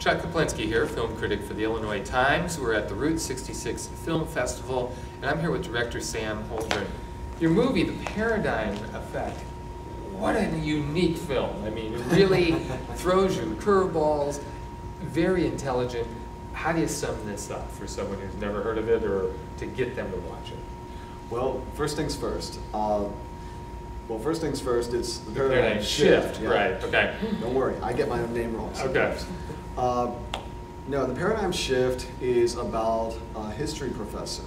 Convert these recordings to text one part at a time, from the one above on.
Chuck Koplinski here, film critic for the Illinois Times. We're at the Route 66 Film Festival, and I'm here with director Sam Holdren. Your movie, The Paradigm Effect, what a unique film. I mean, it really throws you curveballs, very intelligent. How do you sum this up for someone who's never heard of it or to get them to watch it? Well, first things first. It's the Paradigm Shift. Yeah. Right, okay. Don't worry, I get my own name wrong sometimes. Okay. No, the Paradigm Shift is about a history professor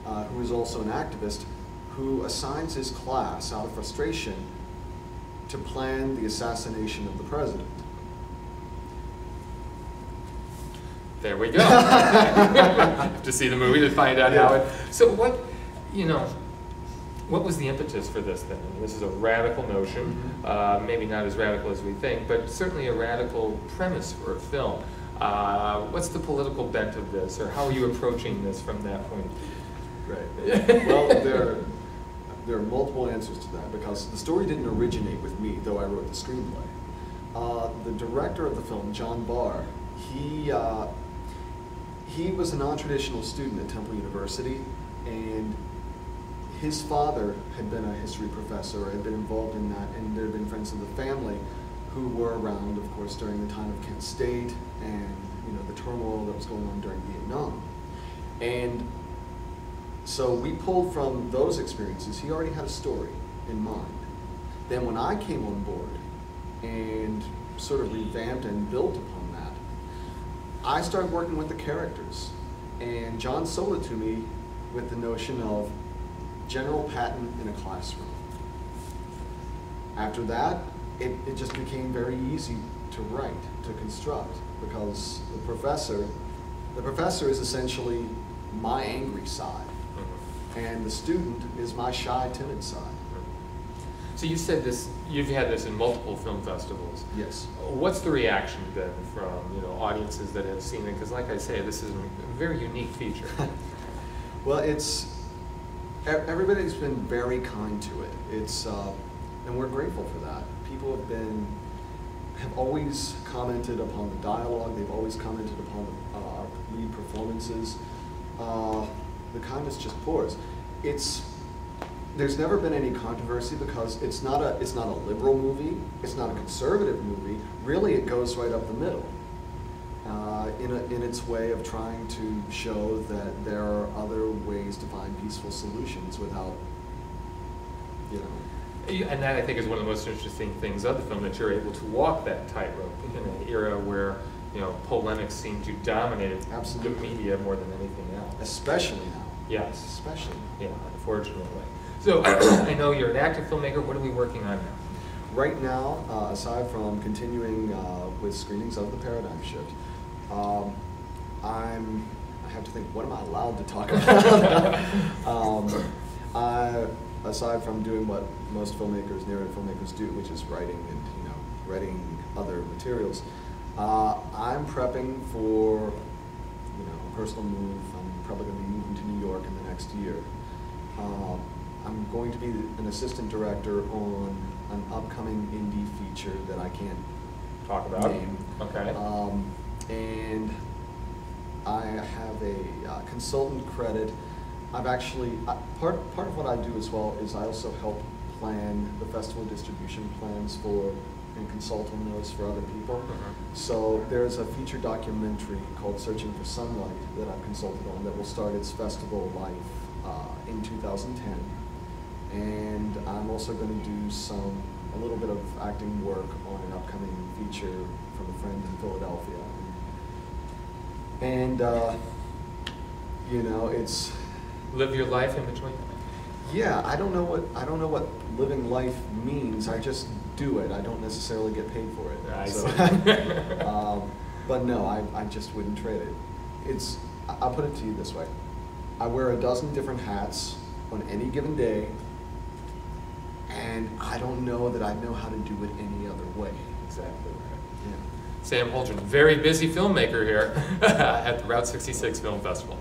who is also an activist who assigns his class, out of frustration, to plan the assassination of the president. There we go. Have to see the movie to find out how it. So what was the impetus for this then? I mean, this is a radical notion, maybe not as radical as we think, but certainly a radical premise for a film. What's the political bent of this, or how are you approaching this from that point of view? Right. Well, there are multiple answers to that, because the story didn't originate with me, though I wrote the screenplay. The director of the film, John Barr, he was a non-traditional student at Temple University, and his father had been a history professor, or had been involved in that, and there had been friends of the family who were around, of course, during the time of Kent State and the turmoil that was going on during Vietnam. And so we pulled from those experiences. He already had a story in mind. Then when I came on board and sort of revamped and built upon that, I started working with the characters. And John sold it to me with the notion of General Patton in a classroom. After that, it just became very easy to write, to construct, because the professor is essentially my angry side, and the student is my shy, timid side. So you said this, you've had this in multiple film festivals. Yes. What's the reaction been from audiences that have seen it? Because like I say, this is a very unique feature. Well, everybody's been very kind to it. And we're grateful for that. People have always commented upon the dialogue. They've always commented upon our lead performances. The kindness just pours. There's never been any controversy, because it's not a liberal movie. It's not a conservative movie. Really, it goes right up the middle. In its way of trying to show that there are other ways to find peaceful solutions without, And that, I think, is one of the most interesting things of the film, that you're able to walk that tightrope in an era where polemics seem to dominate the media more than anything else. Especially now. Yes. Especially now. Yeah, unfortunately. So I know you're an active filmmaker. What are we working on now? Right now, aside from continuing with screenings of The Paradigm Shift, I have to think, what am I allowed to talk about? Aside from doing what most filmmakers, narrative filmmakers do, which is writing and writing other materials, I'm prepping for a personal move. I'm probably going to be moving to New York in the next year. I'm going to be an assistant director on an upcoming indie feature that I can't talk about. Name. Okay. And I have a consultant credit. I've actually, part of what I do as well is I also help plan the festival distribution plans for and consult on those for other people. So there's a feature documentary called Searching for Sunlight that I've consulted on that will start its festival life in 2010. And I'm also going to do a little bit of acting work on an upcoming feature from a friend in Philadelphia. And it's live your life in between. Yeah, I don't know what living life means. I just do it. I don't necessarily get paid for it. I see. But no, I just wouldn't trade it. I'll put it to you this way: I wear a dozen different hats on any given day, and I don't know that I know how to do it any other way. Exactly right. Yeah. Sam Holdren, very busy filmmaker here at the Route 66 Film Festival.